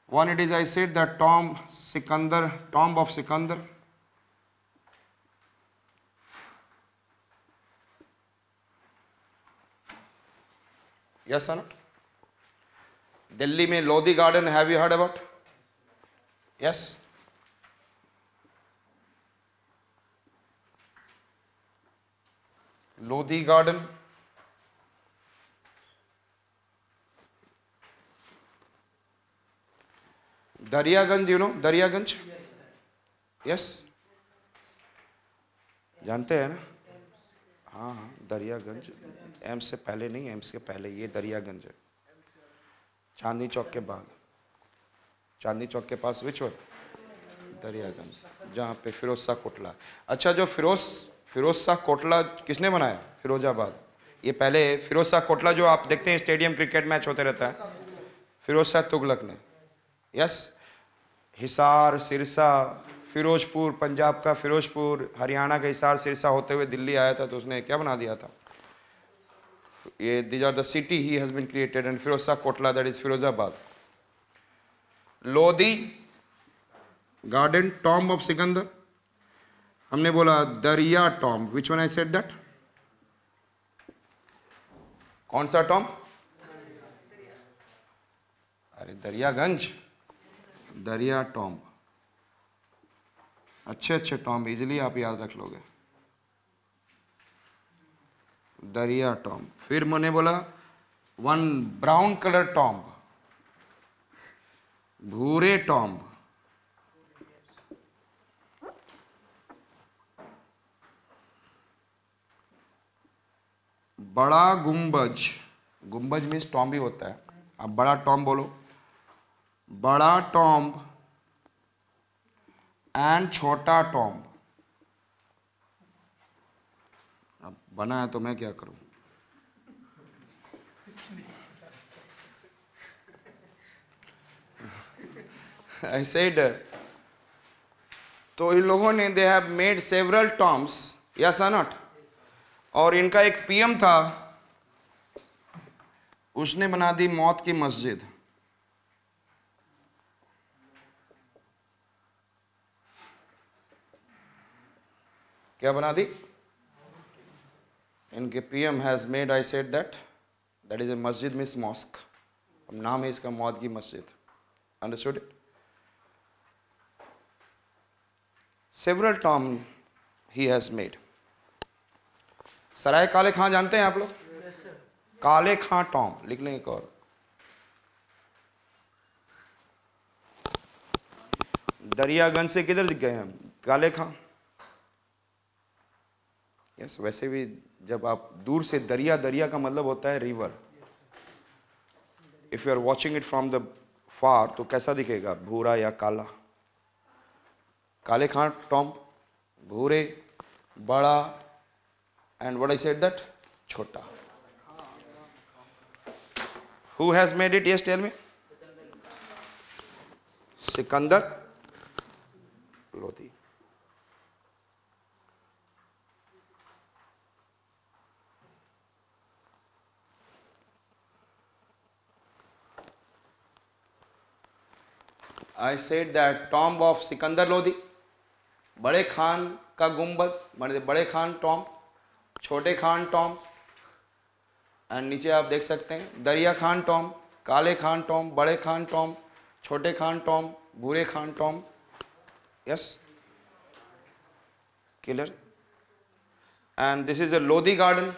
One it is, I said that tomb of Sikandar. Yes or not? Delhi में Lodi garden, have you heard about? Yes. Lodi garden. Daryaganj, you know Daryaganj? Yes. जानते हैं ना? हाँ हाँ, Daryaganj, AIIMS से पहले नहीं, एम्स के पहले ये दरियागंज है, चांदनी चौक के बाद, चांदनी चौक के पास विच वन? दरियागंज, जहाँ पे फिरोज शाह कोटला। अच्छा, जो फिरोज शाह कोटला किसने बनाया? फिरोजाबाद। ये पहले फिरोज शाह कोटला जो आप देखते हैं स्टेडियम क्रिकेट मैच होते रहता है, फिरोज शाह तुगलक ने। यस, हिसार, सिरसा, फिरोजपुर, पंजाब का फिरोजपुर, हरियाणा का हिसार सिरसा होते हुए दिल्ली आया था, तो उसने क्या बना दिया था? ये these are the city he has been created, and Firoz Shah Kotla, that is Firozabad. Lodhi garden, tomb of Sikandar. हमने बोला Darya tomb, which one I said that? कौन सा टॉम्ब? अरे दरियागंज, दरिया टॉम्ब। अच्छे अच्छे टॉम्ब इजीली आप याद रख लोगे। दरिया टॉम्ब। फिर मैंने बोला वन ब्राउन कलर टॉम्ब, भूरे टॉम्ब। बड़ा गुंबज, गुंबज मीन्स टॉम्ब ही होता है। अब बड़ा टॉम्ब बोलो, बड़ा टॉम्ब एंड छोटा टॉम्ब। अब बना है तो मैं क्या करूं? I said, तो इन लोगों ने दे have made several tombs, yes और नॉट? और इनका एक पीएम था, उसने बना दी मौत की मस्जिद। क्या बना दी? इनके PM has made, I said that is a मस्जिद मीन्स मॉस्क। अब नाम है इसका मौत की मस्जिद। Understood it? Several tomb he has made. Sarai Kale Khan जानते हैं आप लोग? काले खां टॉम्ब लिख लें एक और। दरियागंज से किधर दिख गए हम? काले खां। यस, वैसे भी जब आप दूर से दरिया, दरिया का मतलब होता है river. If you are watching it from the far तो कैसा दिखेगा? भूरा या काला। काले खां टॉम्ब, भूरे, बड़ा, and what I said that? छोटा। Who has made it? Yes, tell me. Sikandar Lodhi. I said that tomb of Sikandar Lodhi, बड़े खान का गुंबद, मतलब बड़े खान टॉम्ब, छोटे खान टॉम्ब, एंड नीचे आप देख सकते हैं दरिया खान टॉम्ब, काले खान टॉम्ब, बड़े खान टॉम्ब, छोटे खान टॉम्ब, भूरे Khan tomb. Yes, clear? And this is a Lodhi garden,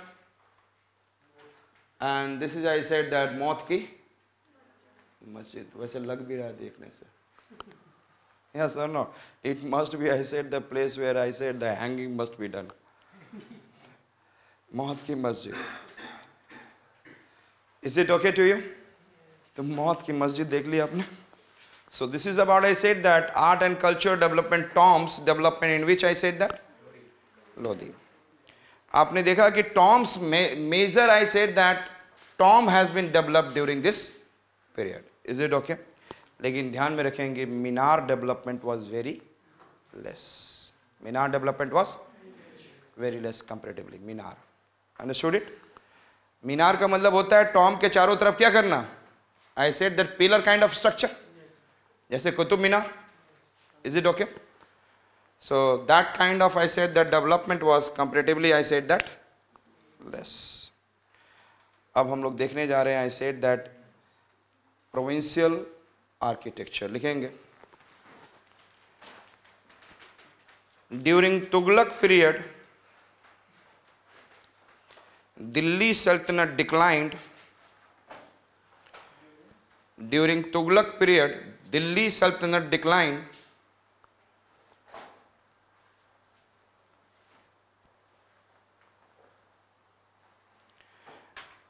and this is, I said that, मौत की मस्जिद। वैसे लग भी रहा है देखने से। Yes or no? It must be, I said, the place where I said the hanging must be done. मौत की मस्जिद। Is it okay to you? तो मौत की मस्जिद देख ली आपने? So this is about, I said that, art and culture development, tombs development, in which I said that Lodhi. आपने देखा कि tombs major, I said that tomb has been developed during this period. Is it okay? लेकिन ध्यान में रखेंगे minar development was very less. Minar development was very less comparatively. Minar, understood it? मीनार का मतलब होता है टॉम्ब के चारों तरफ क्या करना? आई said that pillar kind of structure. जैसे Qutub Minar. Is it okay? So that kind of, I said that development was comparatively, I said that less. अब हम लोग देखने जा रहे हैं, I said that provincial architecture लिखेंगे. During Tughlaq period, Delhi Sultanate declined. During Tughlaq period, Delhi Sultanate declined.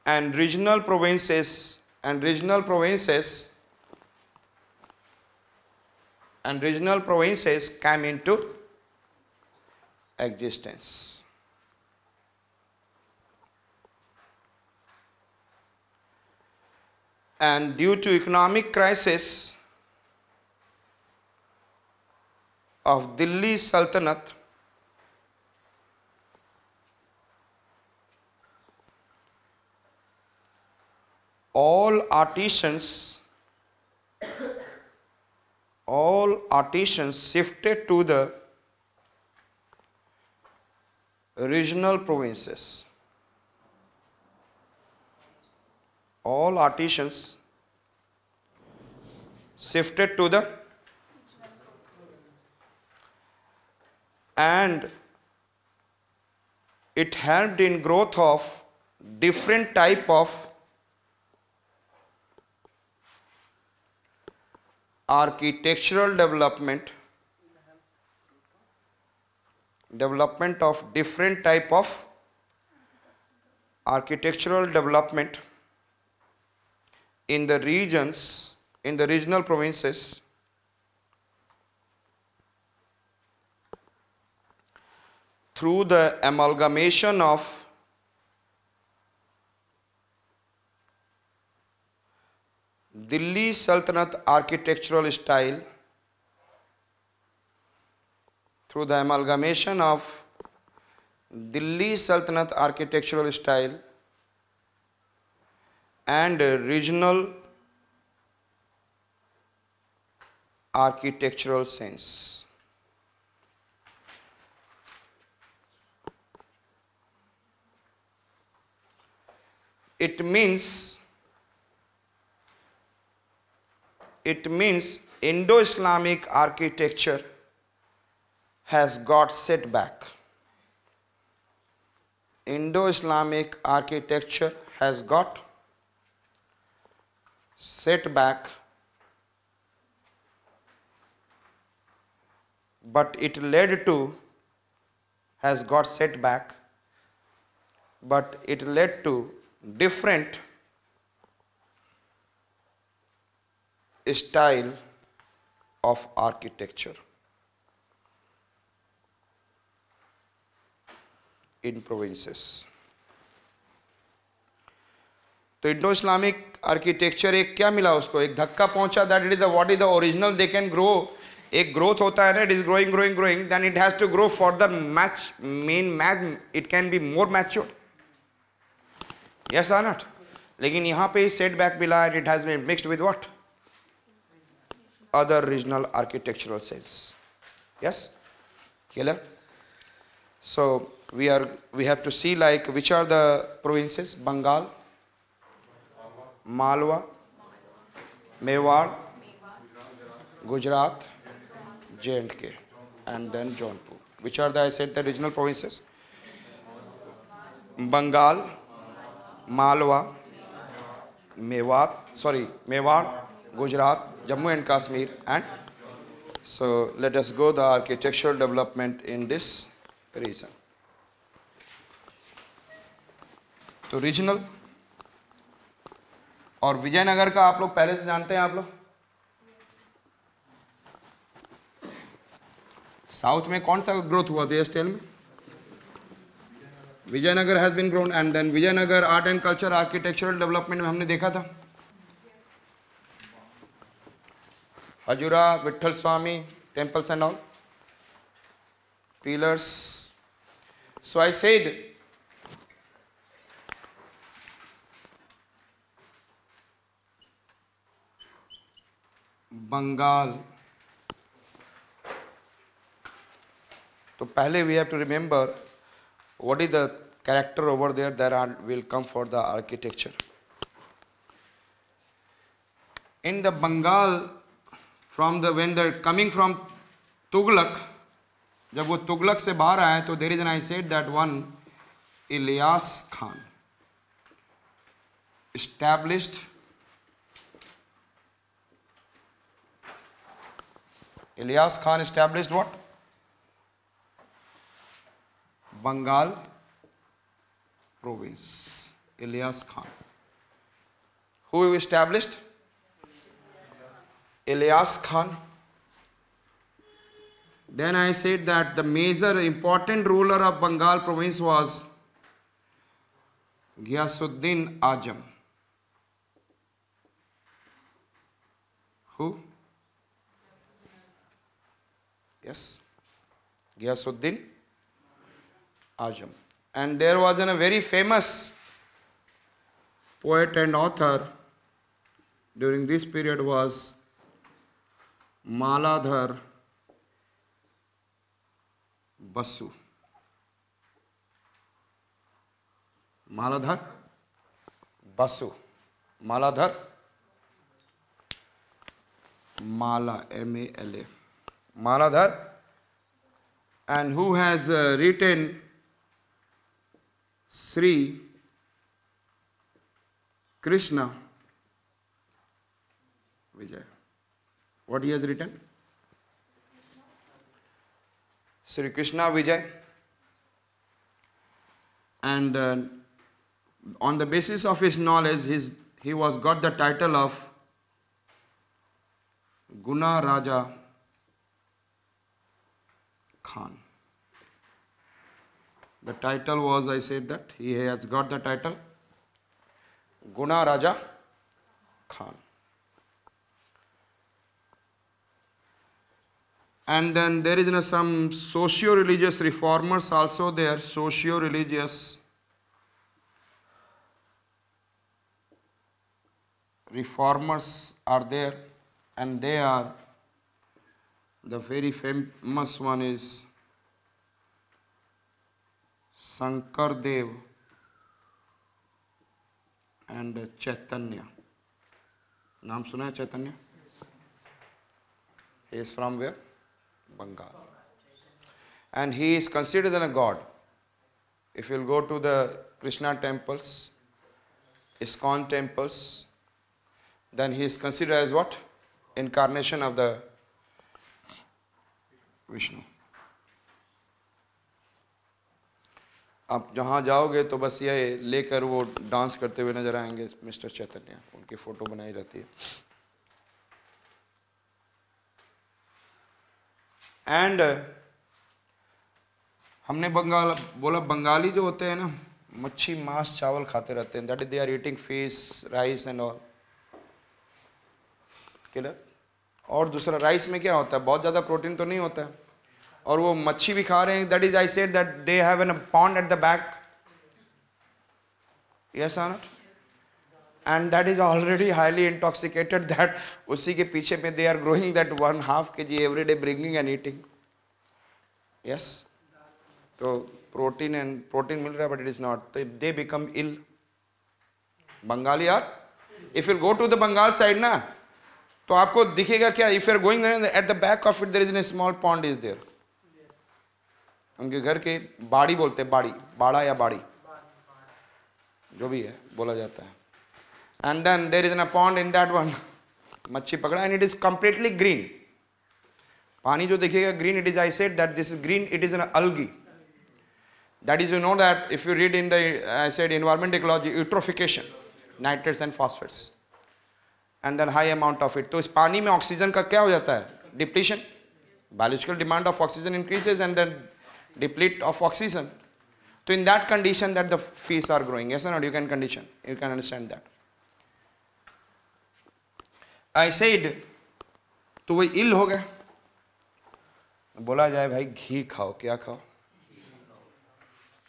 And regional provinces came into existence. And due to economic crisis of Delhi Sultanate, all artisans shifted to the regional provinces. All artisans shifted to the, and it helped in growth of different type of architectural development of different type of architectural development in the regions, in the regional provinces, through the amalgamation of Delhi Sultanate architectural style, through the amalgamation of Delhi Sultanate architectural style and regional architectural sense. It means Indo-Islamic architecture has got setback. Indo-Islamic architecture has got setback, but it led to, has got setback, but it led to different style of architecture in provinces. तो Indo Islamic architecture एक क्या मिला उसको, एक धक्का पहुंचा. That it is the what is the original they can grow. एक growth होता है ना, it is growing then it has to grow for the match men match, it can be more matured. Yes or not. लेकिन यहाँ पे setback मिला and it has been mixed with what other regional architectural styles. Yes, clear? So we have to see like which are the provinces: Bengal, Malwa, Mewar, Gujarat, J&K, and then Jaunpur. Which are the, I said, the regional provinces? Bengal, Malwa, Mewar, Gujarat, Jammu and Kashmir, and so let us go the architectural development in this region. तो regional और विजयनगर का आप लोग पहले से जानते हैं. आप लोग साउथ में कौन सा ग्रोथ हुआ था स्टाइल में? Vijayanagara has been grown. And then Vijayanagara art and culture architectural development में हमने देखा था Hajura, Vitthal Swami, temples and all, pillars. So I said, Bengal. तो पहले we have to remember what is the character over there that will come for the architecture. In the Bengal, from the when they're coming from Tughlaq, जब वो तुगलक से बाहर आए तो there is an I said that one Ilyas Khan established what? Bengal province. Ilyas Khan. Who established? Ilyas Khan. Then I said that the major important ruler of Bengal province was Ghiyasuddin Azam. Who? Yes, Ghiyasuddin Azam. And there was a very famous poet and author during this period was Maladhar Basu. Maladhar Basu. Maladhar Mala M-A-L-A. Maladhar, and who has written Sri Krishna Vijay. What he has written? Sri Krishna Vijay. And on the basis of his knowledge, he was got the title of Guna Raja Khan. The title was, I said that he has got the title Guna Raja Khan. And then there is some socio-religious reformers also there. Socio-religious reformers are there, and they are, the very famous one is Shankar Dev and Chaitanya. नाम सुना है Chaitanya? He is from where? Bengal. And he is considered as a god. If you will go to the Krishna temples, ISKCON temples, then he is considered as what? Incarnation of the Vishnu. आप जहाँ जाओगे तो बस ये लेकर वो dance करते हुए नजर आएंगे मिस्टर चैतन्य, उनकी फोटो बनाई रहती है. एंड हमने बोला बंगाली जो होते हैं ना, मच्छी मांस चावल खाते रहते हैं. That is they are eating fish rice and all. Clear? और दूसरा राइस में क्या होता है, बहुत ज़्यादा प्रोटीन तो नहीं होता है, और वो मच्छी भी खा रहे हैं. That is I said that they have an pond at the back. Yes और not? And that is already highly intoxicated. That उसी के पीछे में they are growing that 1/2 kg every day bringing and eating. Yes, तो protein मिल रहा है, but it is not. They become ill. Bengali are, if you go to the Bengal side ना, तो आपको दिखेगा क्या, if you are going at the back of it there is a small pond is there. उनके घर के बाड़ी बोलते हैं, बाड़ी, बाड़ा या बाड़ी जो भी है बोला जाता है. And then there is an a pond in that one. मच्छी पकड़ा and it is completely green. पानी जो दिखेगा green, it is I said that this is green, it is an algae. That is, you know that if you read in the I said environment ecology, eutrophication, nitrates and phosphates, and then high amount of it. तो इस पानी में oxygen का क्या हो जाता है, depletion. Biological demand of oxygen increases and then deplete of oxygen. तो in that condition that the fish are growing. Yes or not? You can condition, you can understand that. I said तो वो इल हो गया. बोला जाए भाई घी खाओ, क्या खाओ?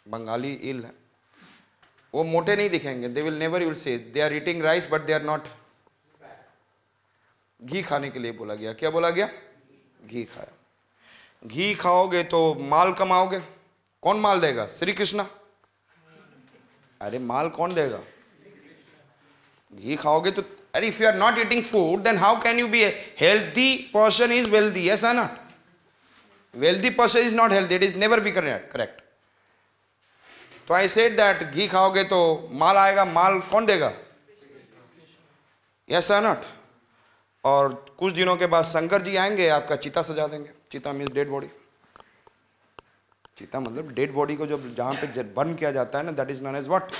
बंगाली इल है, वो मोटे नहीं दिखेंगे. They will never, you will say they are eating rice but they are not. घी खाने के लिए बोला गया। क्या बोला गया? घी खाया। घी खाओगे तो माल कमाओगे। कौन माल देगा? श्री कृष्ण। अरे माल कौन देगा? घी खाओगे तो, अरे if you are not eating food then how can you be healthy person is wealthy? Yes और not? Wealthy person is not healthy, it is never be correct. तो आई सेड दैट घी खाओगे तो माल आएगा। माल कौन देगा? यस और not? और कुछ दिनों के बाद शंकर जी आएंगे, आपका चिता सजा देंगे। चिता मीन्स डेड बॉडी। चिता मतलब डेड बॉडी को जो जहां पे बर्न किया जाता है ना, that is known as what?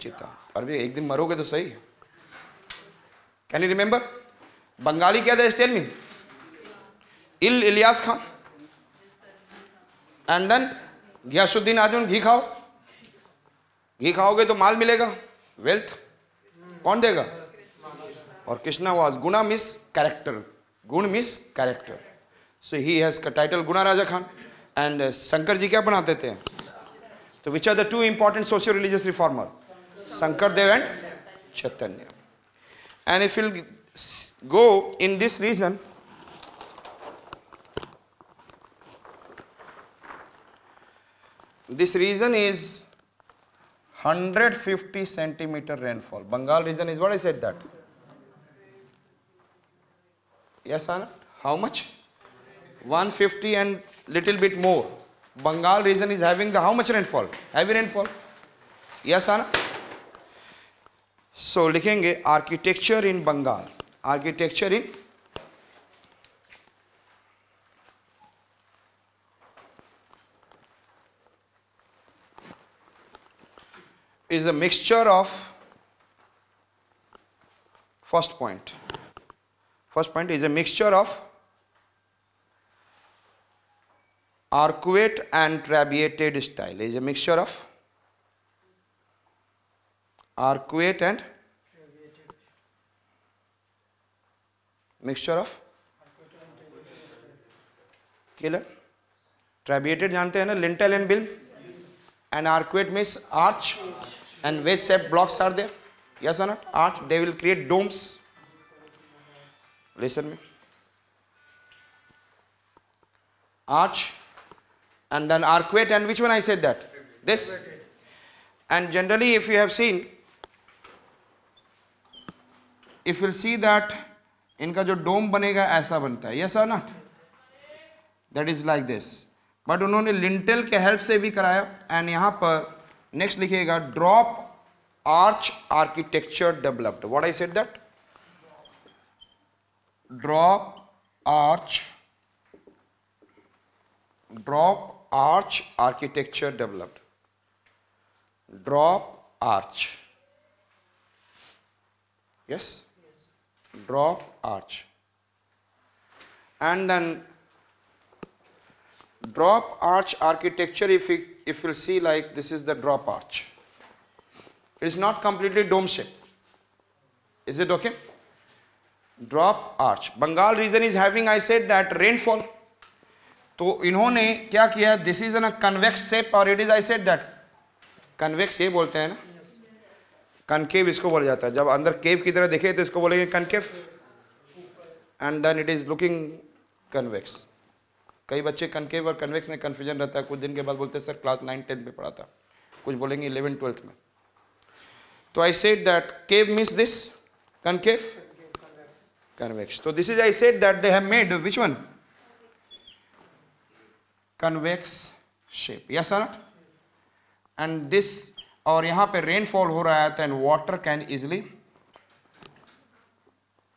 चिता। पर भी एक दिन मरोगे तो सही। Can you remember? बंगाली क्या था? Tell me. Ilyas Khan and then Ghiyasuddin Azam. घी खाओ। घी खाओगे तो माल मिलेगा, वेल्थ। कौन देगा? और Krishna was Guna miss character. Guna miss character, so he has title Guna Raja Khan. And Shankar ji क्या बनाते थे? तो which are the two important socio religious reformer? Shankar Dev and Chaitanya. And if will go in this region, this region is 150 centimeter rainfall. Bengal region is what I said that. Yes or not? How much? 150 and little bit more. Bengal region is having the how much rainfall? Heavy rainfall. Yes or not? So लिखेंगे architecture in Bengal. Architecture in is a mixture of, first point is a mixture of arcuate and trabeated style. Is a mixture of arcuate and mixture of killer. Trabeated जानते हैं ना, lintel and beam, and arcuate means arch, and wedge shaped blocks are there. Yes or not? Arch, they will create domes. Listen me. Arch and then arcuate, and which one I said that? This. And generally if you have seen, if you will see that इनका जो डोम बनेगा ऐसा बनता है। Yes or not? That is like this. But उन्होंने lintel के help से भी कराया। एंड यहां पर नेक्स्ट लिखिएगा drop arch architecture developed. What I said that? Drop arch architecture developed. Drop arch, yes, drop arch, and then drop arch architecture, if you'll see, like this is the drop arch. It is not completely dome shape. Is it okay? Drop arch. Bengal region is having, I said that, rainfall. तो इन्होंने क्या किया? This is a convex shape, और it is, I said that, convex ये बोलते हैं ना, concave इसको बोला जाता है। जब अंदर केव की तरह देखे तो इसको बोलेंगे concave, and then it is looking convex. कई बच्चे कनकेव और कन्वेक्स में कंफ्यूजन रहता है, कुछ दिन के बाद बोलते हैं सर क्लास 9-10 में पढ़ा था, कुछ बोलेंगे 11-12 में। तो I said that cave means this, concave, convex. तो this is, I said that they have made which one? Convex shape. Yes और नॉट? एंड दिस, और यहां पे रेनफॉल हो रहा है तो एंड वाटर कैन इजिली,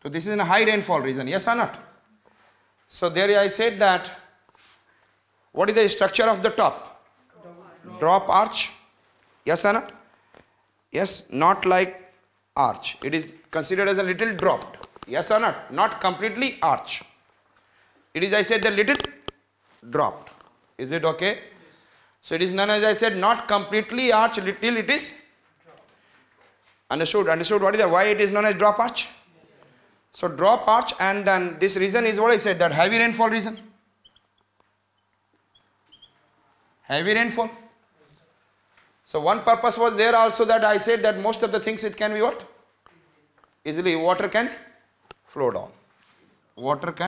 तो this is in high rainfall region. Yes और not? So there I said that what is the structure of the top? Drop arch. Yes or not? Yes, not like arch, it is considered as a little dropped. Yes or not? Not completely arch, it is, I said, the little dropped. Is it okay? So it is none, as I said, not completely arch, little it is understood. What is the, why it is known as drop arch? So drop arch, and then this reason is what I said, that heavy rainfall reason. Heavy rainfall. So one purpose was there also, that I said that most of the things it can be what? Easily water can flow down, water can